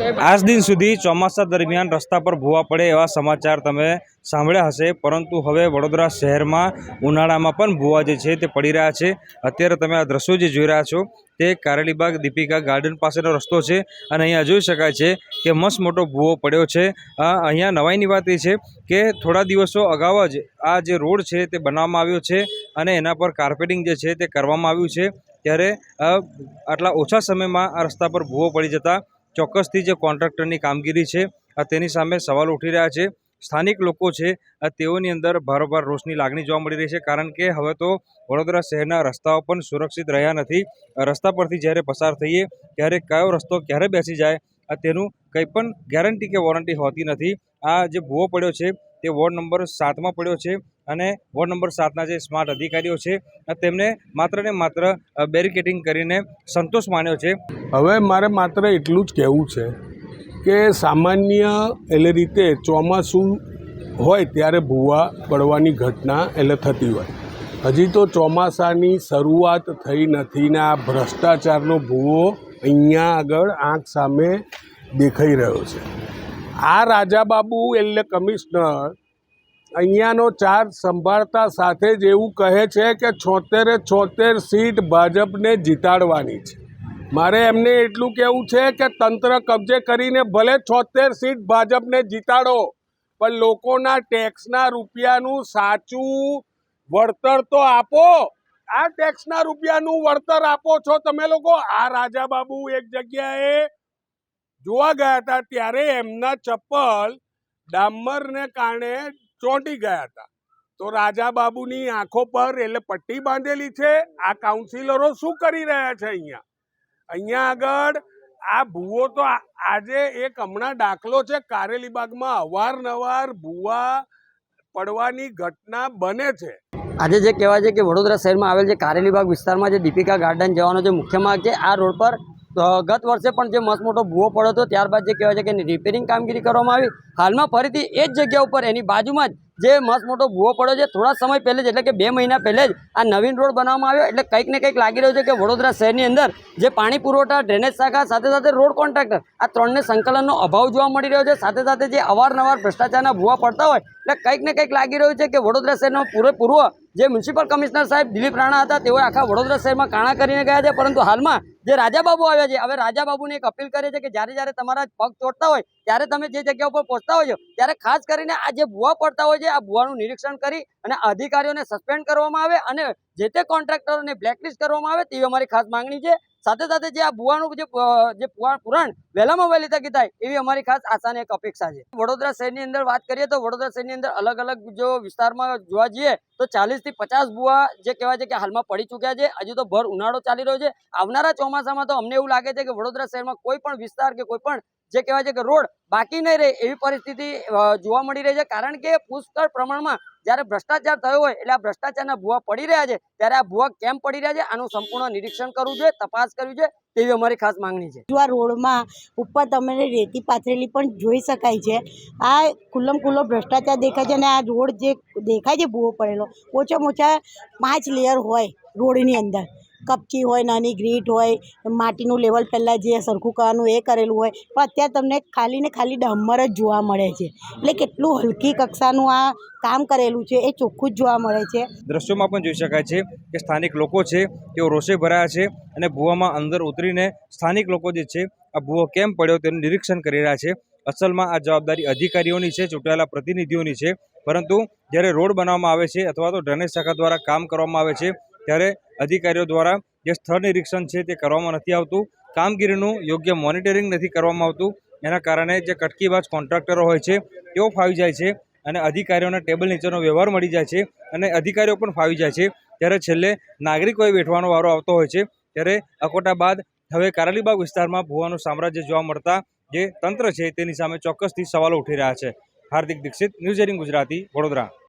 આજ દિન સુધી ચોમાસા દરમિયાન રસ્તા પર ભૂવા પડે એવા સમાચાર તમે સાંભળ્યા હશે, પરંતુ હવે વડોદરા શહેરમાં ઉનાળામાં પણ ભૂવા જે છે તે પડી રહ્યા છે। અત્યારે તમે આ દ્રશ્યો જે જોઈ રહ્યા છો તે કારેલીબાગ દીપિકા ગાર્ડન પાસેનો રસ્તો છે અને અહીંયા જોઈ શકાય છે કે મસ્ત મોટો ભૂવો પડ્યો છે। અહીંયા નવાઈની વાત એ છે કે થોડા દિવસો અગાઉ જ આ જે રોડ છે તે બનાવવામાં આવ્યો છે અને એના પર કાર્પેટિંગ જે છે તે કરવામાં આવ્યું છે। ત્યારે આટલા ઓછા સમયમાં આ રસ્તા પર ભૂવો પડી જતા ચોક્કસથી જે કોન્ટ્રાક્ટરની કામગીરી છે તેની સામે સવાલ ઉઠી રહ્યા છે। સ્થાનિક લોકો છે તેઓની અંદર ભારોભાર રોષની લાગણી જોવા મળી રહી છે, કારણ કે હવે તો વડોદરા શહેરના રસ્તાઓ પણ સુરક્ષિત રહ્યા નથી। રસ્તા પરથી જ્યારે પસાર થઈએ ત્યારે કયો રસ્તો ક્યારે બેસી જાય તેનું કંઈ પણ ગેરંટી કે વોરંટી હોતી નથી। આ જે ભૂવો પડ્યો છે તે વોર્ડ નંબર 7માં પડ્યો છે અને વોર્ડ નંબર 7ના જે સ્માર્ટ અધિકારીઓ છે તેમને માત્ર ને માત્ર બેરિકેડિંગ કરીને સંતોષ માન્યો છે। હવે મારે માત્ર એટલું જ કહેવું છે કે સામાન્ય એટલે રીતે ચોમાસું હોય ત્યારે ભૂવા પડવાની ઘટના એટલે થતી હોય। હજી તો ચોમાસાની શરૂઆત થઈ નથી ને આ ભ્રષ્ટાચારનો ભૂવો અહીંયા આગળ આંખ સામે દેખાઈ રહ્યો છે। આ રાજાબાબુ એટલે કમિશનર અહીંયાનો ચાર્જ સંભાળતા સાથે જ એવું કહે છે કે 76 સીટ ભાજપને જીતાડવાની છે। મારે એમને એટલું કહેવું છે કે તંત્ર કબજે કરીને ભલે 76 સીટ ભાજપને જીતાડો, પણ લોકોના ટેક્સના રૂપિયાનું સાચું વળતર તો આપો। આ ટેક્સના રૂપિયાનું વળતર આપો છો તમે લોકો। આ રાજાબાબુ એક જગ્યાએ જોવા ગયા હતા ત્યારે એમના ચપ્પલ ડામરને કારણે ચોંટી ગયા હતા, તો રાજાબાબુની આંખો પર એટલે પટ્ટી બાંધેલી છે। આ કાઉન્સિલરો શું કરી રહ્યા છે અહીંયા આગળ? આ ભૂવો તો આજે એક હમણાં દાખલો છે, કારેલીબાગમાં અવારનવાર ભૂવા પડવાની ઘટના બને છે। આજે જે કહેવાય છે કે વડોદરા શહેરમાં આવેલ જે કારેલીબાગ વિસ્તારમાં જે દીપિકા ગાર્ડન જવાનો જે મુખ્ય માર્ગ છે, આ રોડ પર ગત વર્ષે પણ જે મસ્ત મોટો ભૂવો પડ્યો હતો, ત્યારબાદ જે કહેવાય છે કે રિપેરિંગ કામગીરી કરવામાં આવી। હાલમાં ફરીથી એ જ જગ્યા ઉપર એની બાજુમાં જ જે મસ્ત મોટો ભૂવો પડ્યો છે, થોડા સમય પહેલે જ એટલે કે 2 મહિના પહેલે જ આ નવીન રોડ બનાવવામાં આવ્યો। એટલે કંઈક ને કંઈક લાગી રહ્યું છે કે વડોદરા શહેરની અંદર જે પાણી પુરવઠા, ડ્રેનેજ શાખા સાથે સાથે રોડ કોન્ટ્રાક્ટર, આ ત્રણને સંકલનનો અભાવ જોવા મળી રહ્યો છે। સાથે સાથે જે અવારનવાર ભ્રષ્ટાચારના ભૂવા પડતા હોય એટલે કંઈક ને કંઈક લાગી રહ્યું છે કે વડોદરા શહેરમાં પૂરેપૂર્વ જે મ્યુનિસિપલ કમિશનર સાહેબ દિલીપ રાણા હતા, તેઓ આખા વડોદરા શહેરમાં કાણા કરીને ગયા છે, પરંતુ હાલમાં જે રાજાબાબુ આવ્યા છે, હવે રાજાબાબુને એક અપીલ કરે છે કે જ્યારે તમારા પગ ચોટતા હોય ત્યારે તમે જે જગ્યા ઉપર પહોંચતા હોય છો ત્યારે ખાસ કરીને આ જે ભૂવા પડતા હોય છે, આ ભૂવાનું નિરીક્ષણ કરી અને અધિકારીઓને સસ્પેન્ડ કરવામાં આવે અને જે તે કોન્ટ્રાક્ટરોને બ્લેકલિસ્ટ કરવામાં આવે તેવી અમારી ખાસ માંગણી છે। સાથે સાથે જે આ ભૂવાનું જે પુરાણ વહેલામાં વહેલી તકે થાય એવી અમારી ખાસ આશા અને એક અપેક્ષા છે। વડોદરા શહેરની અંદર વાત કરીએ તો વડોદરા શહેરની અંદર અલગ અલગ જો વિસ્તારમાં જોવા જઈએ તો 40 થી 50 ભૂવા જે કહેવાય છે કે હાલમાં પડી ચૂક્યા છે। હજુ તો ભર ઉનાળો ચાલી રહ્યો છે, આવનારા ચોમાસામાં તો અમને એવું લાગે છે કે વડોદરા શહેરમાં કોઈ પણ વિસ્તાર કે કોઈ પણ જે કહેવાય છે કે રોડ બાકી નહીં રહે એવી પરિસ્થિતિ જોવા મળી રહી છે, કારણ કે પુષ્કળ પ્રમાણમાં જ્યારે ભ્રષ્ટાચાર થયો હોય એટલે આ ભ્રષ્ટાચારના ભૂવા પડી રહ્યા છે, ત્યારે આ ભૂવા કેમ પડી રહ્યા છે આનું સંપૂર્ણ નિરીક્ષણ કરવું જોઈએ, તપાસ કરવી જોઈએ તેવી અમારી ખાસ માંગણી છે। જો આ રોડમાં ઉપર તમને રેતી પાથરેલી પણ જોઈ શકાય છે। આ ખુલ્લો ભ્રષ્ટાચાર દેખાય છે અને આ રોડ જે દેખાય છે ભૂવો પડેલો, ઓછામાં ઓછા 5 લેયર હોય રોડની અંદર, કપચી હોય, નાની ગ્રીટ હોય, માટીનું લેવલ પહેલાં જે સરખું કરવાનું એ કરેલું હોય, પણ અત્યારે તમને ખાલી ને ખાલી ડામર જ જોવા મળે છે। એટલે કેટલું હલકી કક્ષાનું આ કામ કરેલું છે એ ચોખ્ખું જ જોવા મળે છે। દ્રશ્યોમાં પણ જોઈ શકાય છે કે સ્થાનિક લોકો છે તેઓ રોષે ભરાયા છે અને ભૂવામાં અંદર ઉતરીને સ્થાનિક લોકો જે છે આ ભૂવો કેમ પડ્યો તેનું નિરીક્ષણ કરી રહ્યા છે। અસલમાં આ જવાબદારી અધિકારીઓની છે, ચૂંટાયેલા પ્રતિનિધિઓની છે, પરંતુ જ્યારે રોડ બનાવવામાં આવે છે અથવા તો ડ્રેનેજ શાખા દ્વારા કામ કરવામાં આવે છે ત્યારે અધિકારીઓ દ્વારા જે સ્થળ નિરીક્ષણ છે તે કરવામાં નથી આવતું, કામગીરીનું યોગ્ય મોનિટરિંગ નથી કરવામાં આવતું। એના કારણે જે કટકીબાજ કોન્ટ્રાક્ટરો હોય છે તેઓ ફાવી જાય છે અને અધિકારીઓને ટેબલ નીચેનો વ્યવહાર મળી જાય છે અને અધિકારીઓ પણ ફાવી જાય છે। ત્યારે છેલ્લે નાગરિકોએ વેઠવાનો વારો આવતો હોય છે। ત્યારે અકોટા બાદ હવે કારેલીબાગ વિસ્તારમાં ભૂવાનું સામ્રાજ્ય જોવા મળતા જે તંત્ર છે તેની સામે ચોક્કસથી સવાલો ઉઠી રહ્યા છે। હાર્દિક દીક્ષિત, ન્યૂઝ 18 ગુજરાતી, વડોદરા।